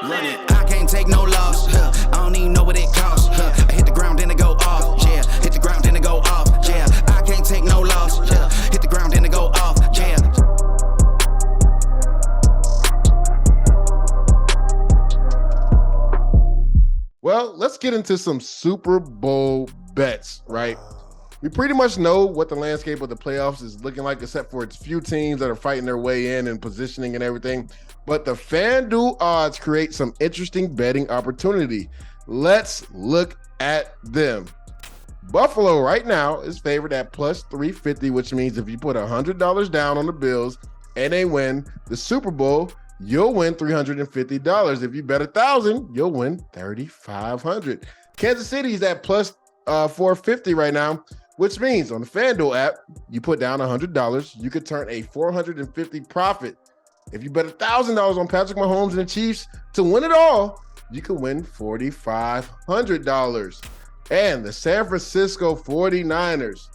Run it. I can't take no loss. I don't even know what it costs. I hit the ground, then it go off. Yeah, hit the ground, then it go off. Yeah, I can't take no loss. Yeah, hit the ground, then it go off. Yeah. Well, let's get into some Super Bowl bets, right? We pretty much know what the landscape of the playoffs is looking like, except for its few teams that are fighting their way in and positioning and everything. But the FanDuel odds create some interesting betting opportunity. Let's look at them. Buffalo right now is favored at plus 350, which means if you put $100 down on the Bills and they win the Super Bowl, you'll win $350. If you bet 1,000, you'll win $3,500. Kansas City is at plus 450 right now, which means on the FanDuel app, you put down $100, you could turn a $450 profit. If you bet $1,000 on Patrick Mahomes and the Chiefs to win it all, you could win $4,500. And the San Francisco 49ers,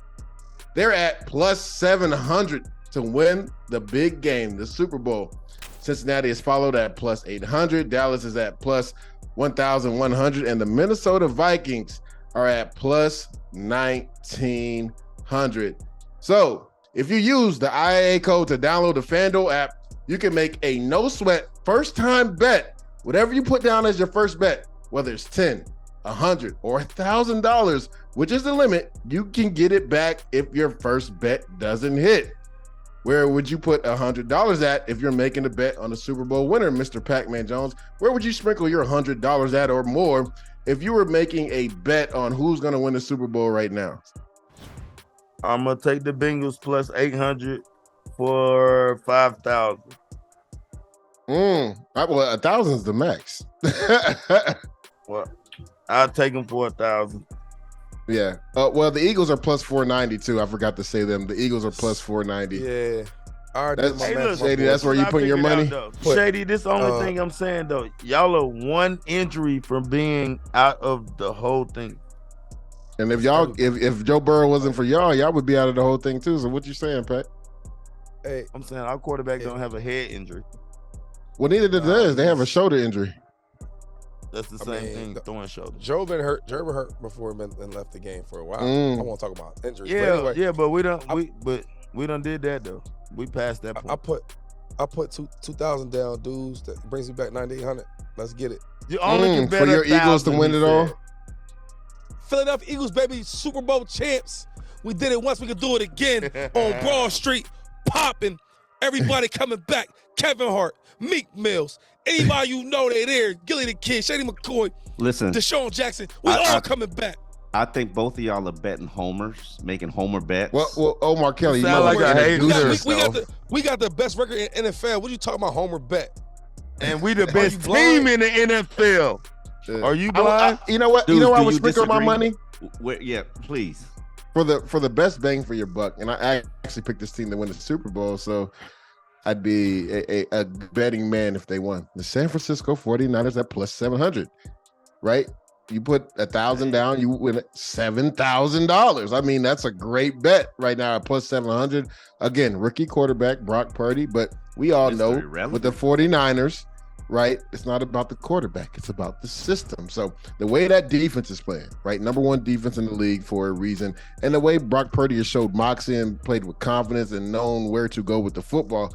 they're at plus 700 to win the big game, the Super Bowl. Cincinnati is followed at plus 800. Dallas is at plus 1,100. And the Minnesota Vikings are at plus 1,900. So if you use the IAA code to download the FanDuel app, you can make a no sweat first time bet. Whatever you put down as your first bet, whether it's 10, 100, or $1,000, which is the limit, you can get it back if your first bet doesn't hit. Where would you put $100 at if you're making a bet on the Super Bowl winner, Mr. Pacman Jones? Where would you sprinkle your $100 at or more if you were making a bet on who's going to win the Super Bowl right now? I'm going to take the Bengals plus 800 for 5,000. Well, 1,000 is the max. Well, I'll take them for 1,000. Yeah. Well, the Eagles are plus 490 too. I forgot to say them. The Eagles are plus 490. Yeah. Shady, that's where you put your money. Shady, this the only thing I'm saying though. Y'all are one injury from being out of the whole thing. And if Joe Burrow wasn't for y'all would be out of the whole thing too. So what you saying, Pat? Hey, I'm saying our quarterback don't have a head injury. Well, neither did theirs. They have a shoulder injury. That's the same thing, throwing shoulder. Joe been hurt before and left the game for a while. I won't talk about injuries. Yeah, but we done did that though. We passed that point. I put 2,000 down, dudes. That brings me back 9,800. Let's get it. You only can bet for your Eagles to win it all. Philadelphia Eagles, baby, Super Bowl champs. We did it once. We could do it again on Broad Street, popping. Everybody coming back. Kevin Hart, Meek Mills, anybody you know they there. Gilly the Kid, Shady McCoy, listen, Deshaun Jackson. We all coming back. I think both of y'all are betting homers, making homer bets. Well, Omar Kelly, you sound like a hater. We got the best record in NFL. What you talking about, homer bet? And we the best team in the NFL. Are you blind? You know what? Dude, you know where I would disagree? sprinkle my money? Yeah, please. For the best bang for your buck, and I actually picked this team to win the Super Bowl, so I'd be a betting man if they won. The San Francisco 49ers at plus 700, right? You put 1,000 down, you win $7,000. I mean, that's a great bet right now at plus 700. Again, rookie quarterback Brock Purdy, but we all know with the 49ers, right? It's not about the quarterback. It's about the system. So the way that defense is playing, right? Number one defense in the league for a reason. And the way Brock Purdy has showed moxie and played with confidence and known where to go with the football,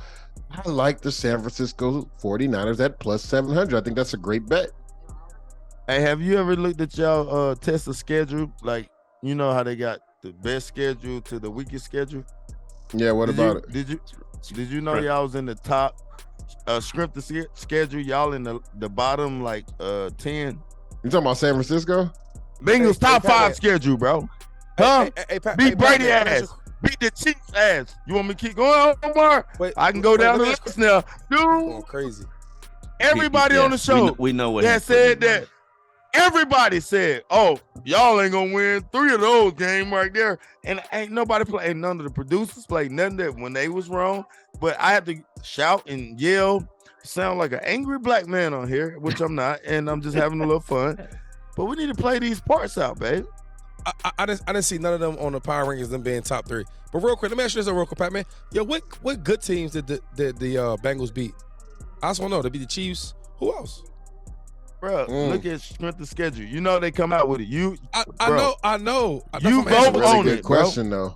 I like the San Francisco 49ers at plus 700. I think that's a great bet. Hey, have you ever looked at y'all Tesla schedule? Like, you know how they got the best schedule to the weakest schedule? Yeah, what about it? Did you know y'all was in the top script the schedule? Y'all in the bottom like 10. You talking about San Francisco? Bengals top 5 schedule, bro. Huh? Beat Brady ass. Beat the Chiefs ass. You want me to keep going, Omar? I can go down the list now. Dude, going crazy. Everybody on the show we know what said that. Everybody said, "Oh, y'all ain't gonna win 3 of those games right there." And ain't nobody play. None of the producers played none of that when they was wrong. But I had to shout and yell, sound like an angry black man on here, which I'm not, and I'm just having a little fun. But we need to play these parts out, babe. I didn't see none of them on the power rankings, them being top 3. But real quick, let me ask you this real quick, Pat, man. Yo, what good teams did the Bengals beat? I just want to know. They beat the Chiefs. Who else? Bro, look at strength of schedule. You know they come out with it. I know. You vote Really on good it, bro. question though.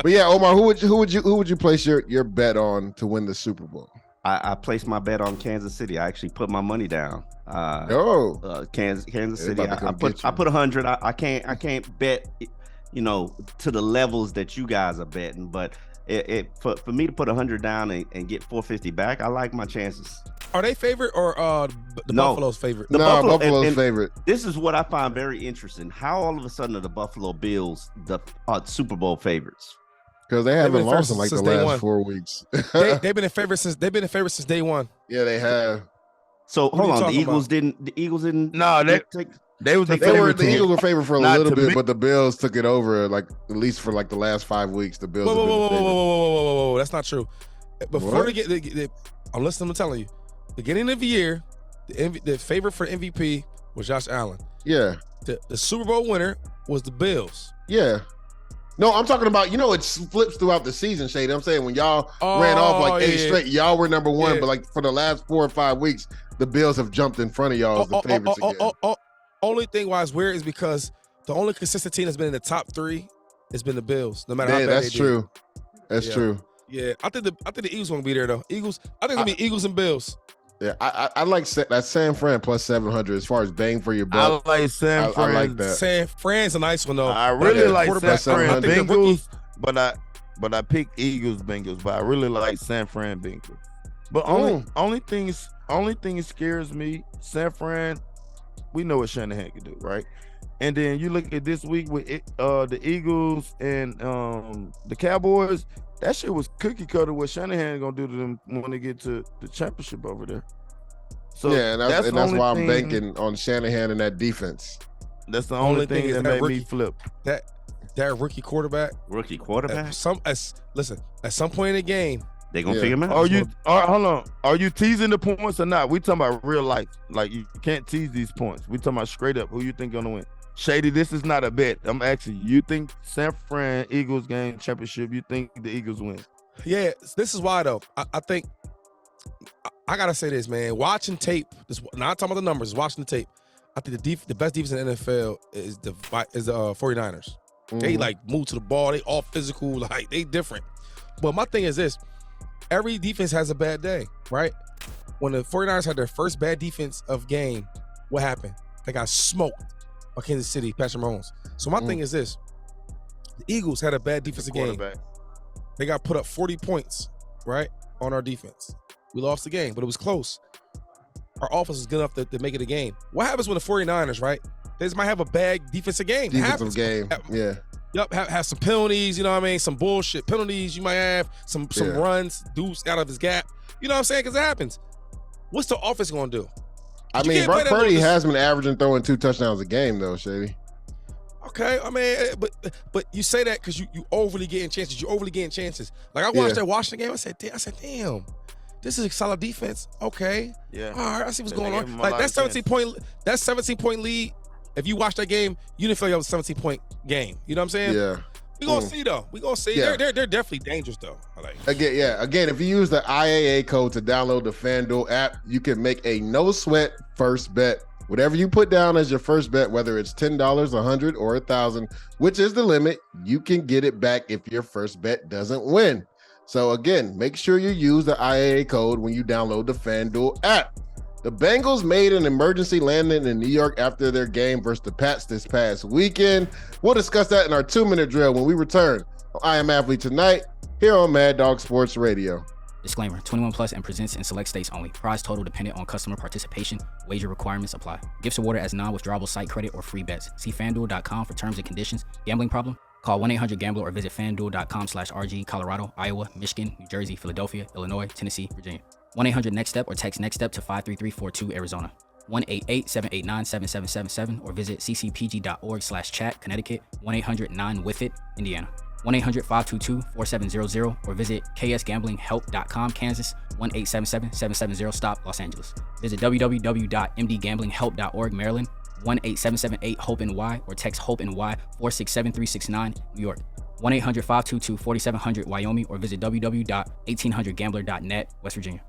But yeah, Omar, who would you place your bet on to win the Super Bowl? I placed my bet on Kansas City. I actually put my money down. Kansas City. I put 100. I can't bet, to the levels that you guys are betting. But for me to put 100 down and get 450 back, I like my chances. Are they favorite or the Buffalo's favorite? Buffalo's favorite. This is what I find very interesting. How all of a sudden are the Buffalo Bills the Super Bowl favorites? Because they haven't lost in like the last 4 weeks. they've been a favorite since day one. Yeah, they have. So hold on, the Eagles didn't. No, they was the favorite. The Eagles were favored for a little bit, me. but the Bills took it over. Like at least for like the last 5 weeks, the Bills. Whoa, that's not true. Before they get, I'm listening. I'm telling you, beginning of the year, the favorite for MVP was Josh Allen. Yeah. The Super Bowl winner was the Bills. Yeah. No, I'm talking about, it flips throughout the season, Shady. I'm saying when y'all ran off like 8 straight, y'all were number one. But like for the last 4 or 5 weeks, the Bills have jumped in front of y'all as the favorites again. Only thing why it's weird is because the only consistent team that's been in the top 3 has been the Bills. No matter how bad that's they true. did. That's true. Yeah, I think the Eagles won't be there though. I think it's gonna be Eagles and Bills. Yeah, I like that San Fran plus 700 as far as bang for your buck. I like San Fran. I like that. San Fran's a nice one though. I really like San Fran $700. Bengals, but I picked Eagles Bengals. But I really like San Fran Bengals. But only thing scares me, San Fran. We know what Shanahan can do, right? And then you look at this week with the Eagles and the Cowboys. That shit was cookie cutter what Shanahan gonna do to them when they get to the championship over there. So yeah, and that's why I'm banking on Shanahan and that defense. That's the only thing that made me flip. That rookie quarterback. At some point in the game, they gonna figure him out. Hold on. Are you teasing the points or not? We talking about real life. Like you can't tease these points. We talking about straight up. Who you think gonna win? Shady, this is not a bet. I'm asking you, think San Fran Eagles game championship, you think the Eagles win? Yeah, this is why though. I think I gotta say this, man. Watching tape, not talking about the numbers, watching the tape. I think the best defense in the NFL is the 49ers. Mm-hmm. They like move to the ball, they all physical, like they different. But my thing is this: every defense has a bad day, right? When the 49ers had their first bad defense of game, what happened? They got smoked by Kansas City, Patrick Mahomes. So my thing is this: the Eagles had a bad defensive game. They got put up 40 points, right, on our defense. We lost the game, but it was close. Our offense is good enough to make it a game. What happens when the 49ers, right? They just might have a bad defensive game. Defensive game, yeah. Yep, have some penalties, you know what I mean? Some bullshit penalties you might have, some runs, dudes out of his gap. You know what I'm saying? Because it happens. What's the offense going to do? I mean, Brock Purdy has been averaging throwing 2 touchdowns a game, though, Shady. Okay, I mean, but you say that because you overly getting chances. You're overly getting chances. Like I watched that Washington game. I said, damn, this is a solid defense. Okay, yeah. All right, I see what's going on. Like that 17 point lead. If you watch that game, you didn't feel like it was a 17-point game. You know what I'm saying? Yeah. We gonna see though. We gonna see. Yeah. They're definitely dangerous though. Again, if you use the IAA code to download the FanDuel app, you can make a no sweat first bet. Whatever you put down as your first bet, whether it's $10, $100, or $1,000, which is the limit, you can get it back if your first bet doesn't win. So again, make sure you use the IAA code when you download the FanDuel app. The Bengals made an emergency landing in New York after their game versus the Pats this past weekend. We'll discuss that in our 2-minute drill when we return on I Am Athlete Tonight here on Mad Dog Sports Radio. Disclaimer, 21 plus and presents in select states only. Prize total dependent on customer participation. Wager requirements apply. Gifts awarded as non-withdrawable site credit or free bets. See FanDuel.com for terms and conditions. Gambling problem? Call 1-800-GAMBLER or visit FanDuel.com/RG, Colorado, Iowa, Michigan, New Jersey, Philadelphia, Illinois, Tennessee, Virginia. 1-800-NEXT-STEP or text NEXT-STEP to 53342 Arizona. 1-888-789-7777 or visit ccpg.org/chat, Connecticut. 1-800-9-WITH-IT, Indiana. 1-800-522-4700 or visit ksgamblinghelp.com, Kansas. 1-877-770-STOP, Los Angeles. Visit www.mdgamblinghelp.org, Maryland. 1-877-8-HOPE-NY or text HOPE-NY 467-369, New York. 1-800-522-4700, Wyoming, or visit www.1800gambler.net, West Virginia.